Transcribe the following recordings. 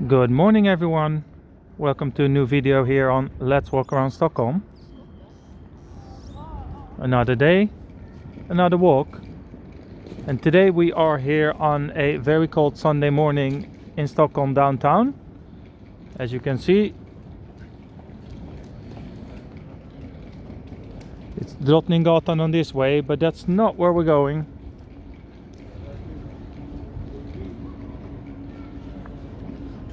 Good morning everyone, welcome to a new video here on Let's Walk Around Stockholm. Another day, another walk, and today we are here on a very cold Sunday morning in Stockholm downtown. As you can see, it's Drottninggatan on this way, but that's not where we're going.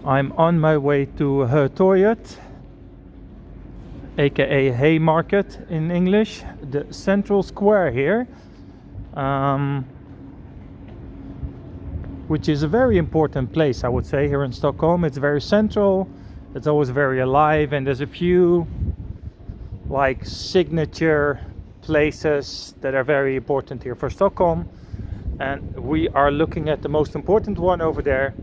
I'm on my way to Hötorget, aka Haymarket in English, the central square here, which is a very important place, I would say, here in Stockholm. It's very central, it's always very alive, and there's a few like signature places that are very important here for Stockholm, and we are looking at the most important one over there,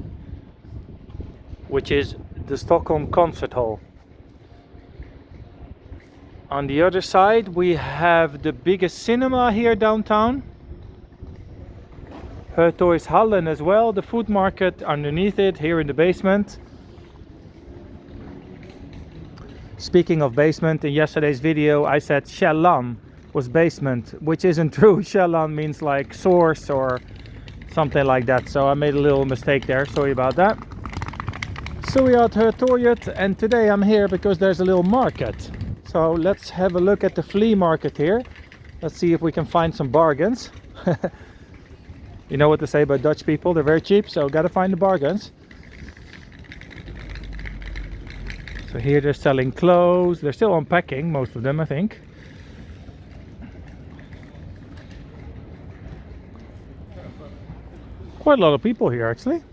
which is the Stockholm Concert Hall. On the other side we have the biggest cinema here downtown, Hötorget as well, the food market underneath it here in the basement. Speaking of basement, in yesterday's video I said källan was basement, which isn't true. Källan means like source or something like that, so I made a little mistake there, sorry about that. So we are at Hötorget, and today I'm here because there's a little market. So let's have a look at the flea market here. Let's see if we can find some bargains. You know what to say about Dutch people, they're very cheap, so gotta find the bargains. So here they're selling clothes, they're still unpacking, most of them I think. Quite a lot of people here actually.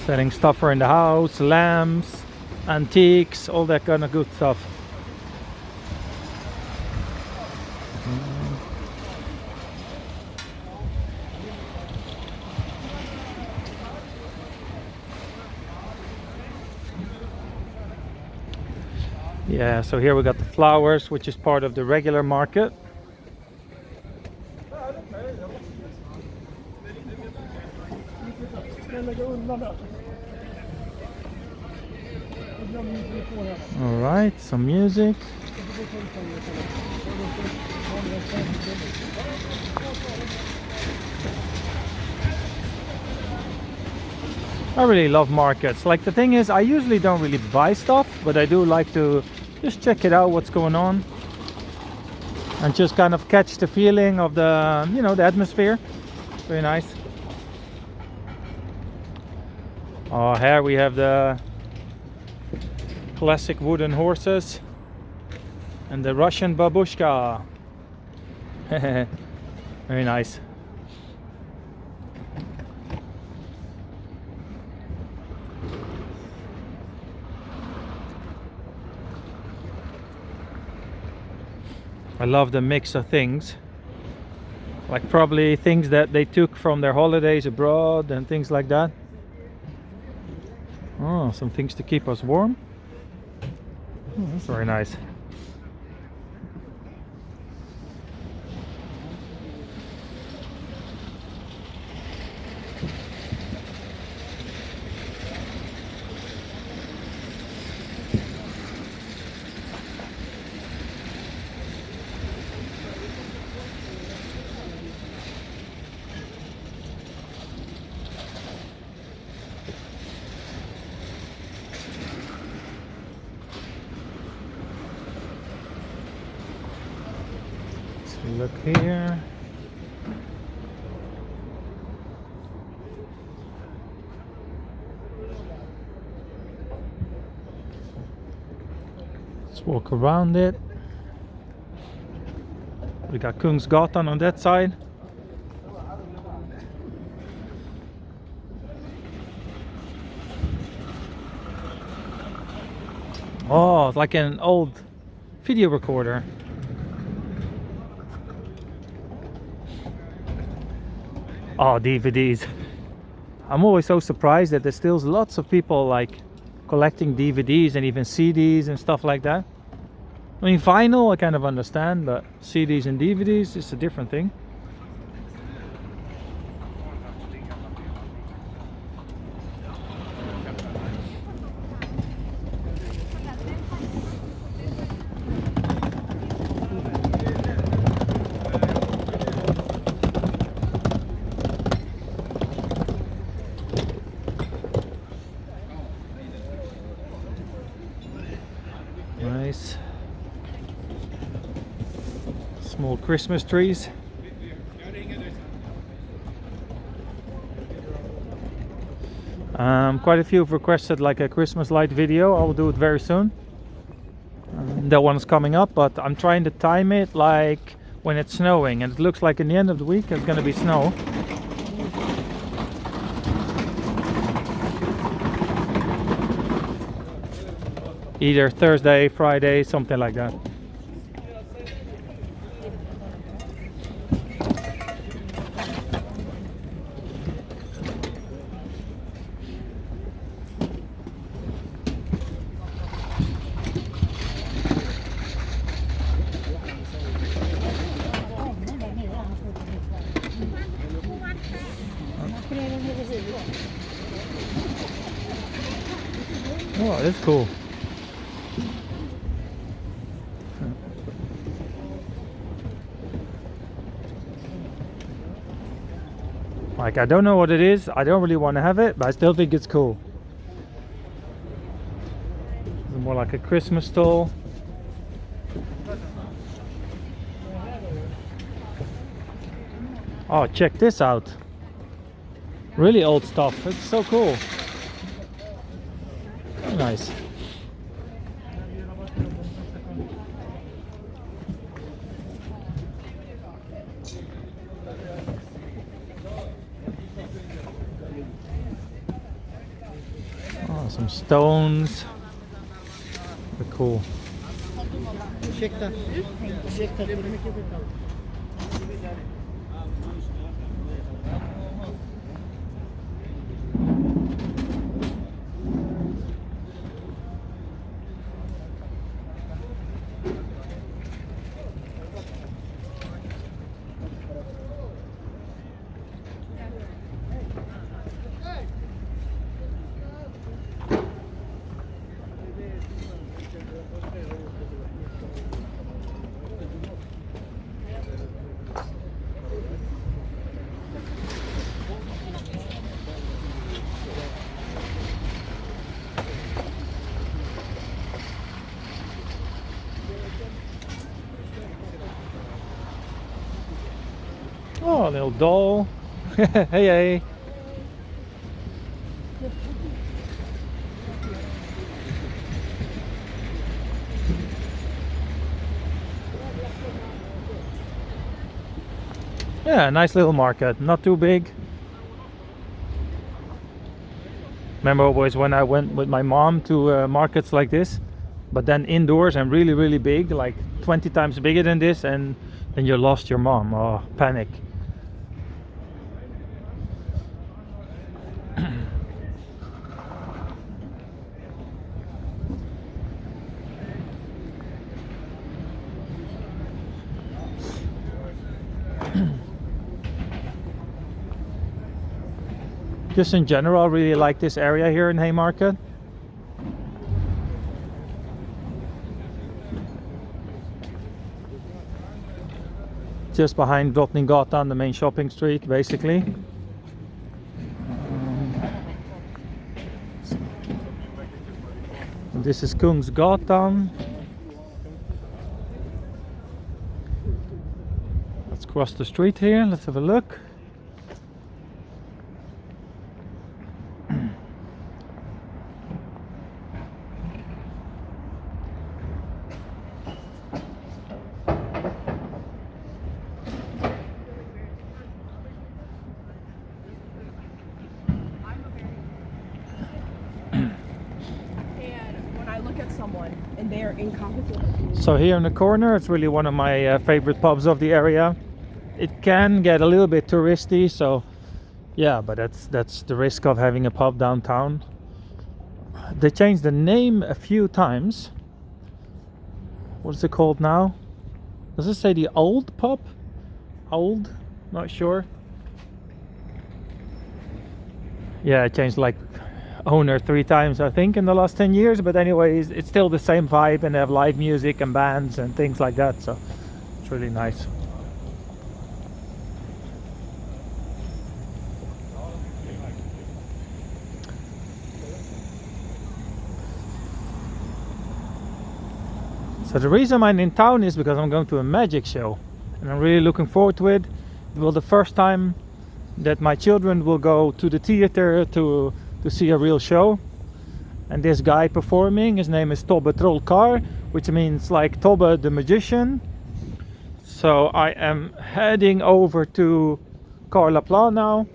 Selling stuff for in the house, lamps, antiques, all that kind of good stuff. Yeah, so here we got the flowers, which is part of the regular market. All right, some music. I really love markets. Like, the thing is, I usually don't really buy stuff, but I do like to just check it out, what's going on, and just kind of catch the feeling of the, you know, the atmosphere. Very nice. Oh, here we have the classic wooden horses and the Russian babushka. Very nice. I love the mix of things, like probably things that they took from their holidays abroad and things like that. Oh, some things to keep us warm. Oh, that's very nice. Look here. Let's walk around it. We got Kungsgatan on that side. Oh, it's like an old video recorder. Oh, DVDs. I'm always so surprised that there's still lots of people like collecting DVDs and even CDs and stuff like that. I mean, vinyl I kind of understand, but CDs and DVDs is a different thing. Nice. Small Christmas trees. Quite a few have requested like a Christmas light video. I will do it very soon. That one's coming up, but I'm trying to time it like when it's snowing, and it looks like in the end of the week it's going to be snow. Either Thursday, Friday, something like that. Oh, that's cool. Like, I don't know what it is, I don't really want to have it, but I still think it's cool. It's more like a Christmas stall. Oh, check this out. Really old stuff, it's so cool. Very nice. Some stones. They're cool. Oh, a little doll. Hey, hey. Yeah, nice little market, not too big. Remember always when I went with my mom to markets like this, but then indoors and really, really big, like 20 times bigger than this, and then you lost your mom. Oh, panic. Just in general, I really like this area here in Haymarket. Just behind Drottninggatan, the main shopping street, basically. This is Kungsgatan. Let's cross the street here, let's have a look. So here in the corner, it's really one of my favorite pubs of the area. It can get a little bit touristy, so Yeah, but that's the risk of having a pub downtown. They changed the name a few times. What's it called now? Does it say the old pub? Old? Not sure. Yeah, it changed like owner 3 times I think in the last 10 years, but anyways, it's still the same vibe, and they have live music and bands and things like that, so it's really nice. So the reason I'm in town is because I'm going to a magic show, and I'm really looking forward to it. It will be the first time that my children will go to the theater to see a real show. And this guy performing, his name is Tobbe Trollkarl, which means like Tobbe the magician. So I am heading over to Karlaplan now.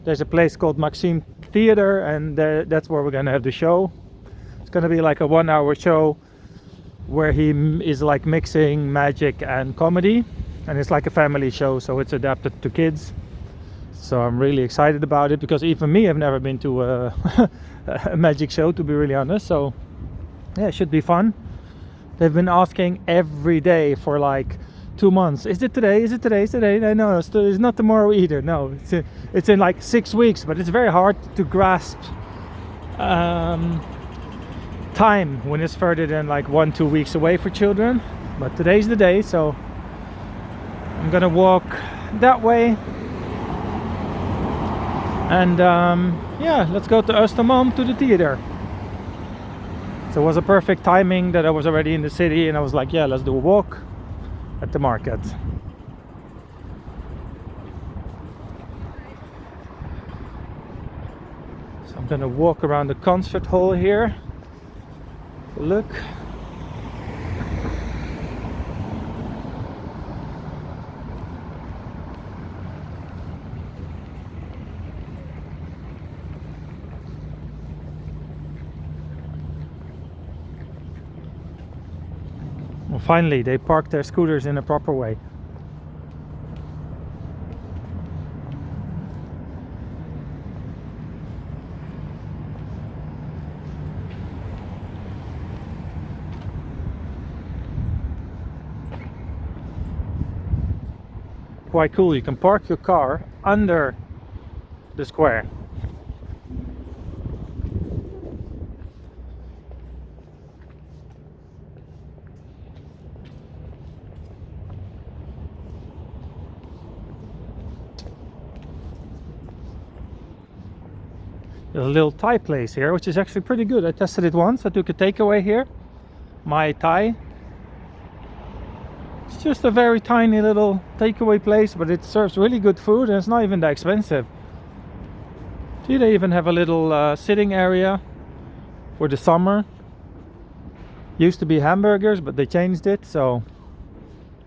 There's a place called Maxim Theater, and that's where we're gonna have the show. It's gonna be like a 1-hour show where he is like mixing magic and comedy, and it's like a family show, so it's adapted to kids. So I'm really excited about it, because even me, I've never been to a magic show, to be really honest. So yeah, it should be fun. They've been asking every day for like 2 months. Is it today? Is it today? Is it today? No, it's not tomorrow either. No, it's in like 6 weeks, but it's very hard to grasp time when it's further than like 1-2 weeks away for children. But today's the day, so I'm gonna walk that way, and yeah, let's go to Östermalm to the theater. So it was a perfect timing that I was already in the city, and I was like, yeah, let's do a walk at the market. So I'm gonna walk around the concert hall here. Look. Well, finally they parked their scooters in a proper way. Quite cool, you can park your car under the square. There's a little Thai place here, which is actually pretty good. I tested it once. I took a takeaway here, my Thai. It's just a very tiny little takeaway place, but it serves really good food, and it's not even that expensive. See, they even have a little sitting area for the summer. Used to be hamburgers, but they changed it, so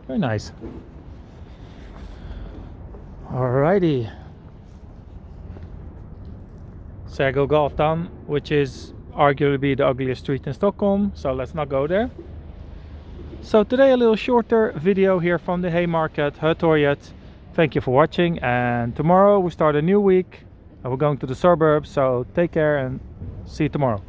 very nice. Alrighty. Sergelgatan, which is arguably the ugliest street in Stockholm, so let's not go there. So today a little shorter video here from the Haymarket, Hötorget. Thank you for watching, and tomorrow we start a new week and we're going to the suburbs, so take care and see you tomorrow.